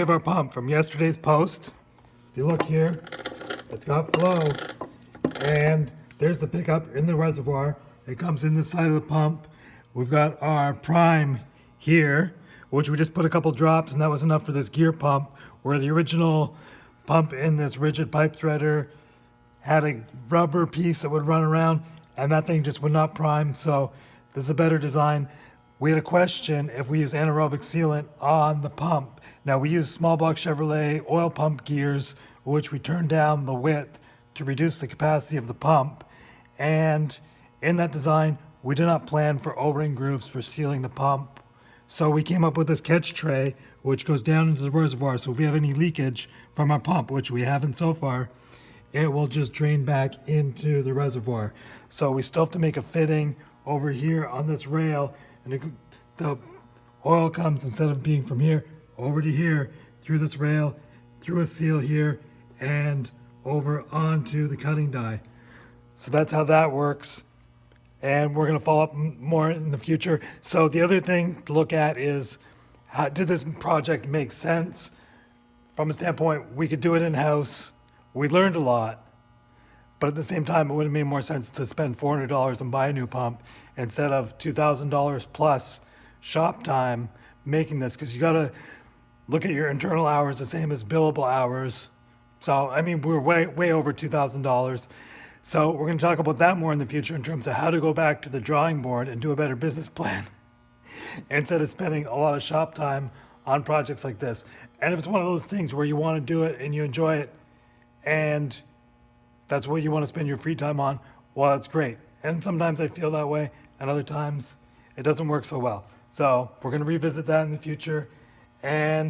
We have our pump from yesterday's post. If you look here, it's got flow. And there's the pickup in the reservoir. It comes in the side of the pump. We've got our prime here, which we just put a couple drops, and that was enough for this gear pump, where the original pump in this rigid pipe threader had a rubber piece that would run around, and that thing just would not prime. So this is a better design. We had a question if we use anaerobic sealant on the pump. Now we use small block Chevrolet oil pump gears, which we turn down the width to reduce the capacity of the pump. And in that design, we did not plan for O-ring grooves for sealing the pump. So we came up with this catch tray, which goes down into the reservoir. So if we have any leakage from our pump, which we haven't so far, it will just drain back into the reservoir. So we still have to make a fitting over here on this rail, and the oil comes, instead of being from here over to here, through this rail, through a seal here, and over onto the cutting die. So that's how that works. And we're going to follow up more in the future. So the other thing to look at is, did this project make sense? From a standpoint, we could do it in-house. We learned a lot. But at the same time, it would have made more sense to spend $400 and buy a new pump instead of $2,000 plus shop time making this, because you got to look at your internal hours the same as billable hours. So, I mean, we're way over $2,000. So we're going to talk about that more in the future in terms of how to go back to the drawing board and do a better business plan instead of spending a lot of shop time on projects like this. And if it's one of those things where you want to do it and you enjoy it and that's what you want to spend your free time on, well, that's great. And sometimes I feel that way, and other times it doesn't work so well. So we're going to revisit that in the future. And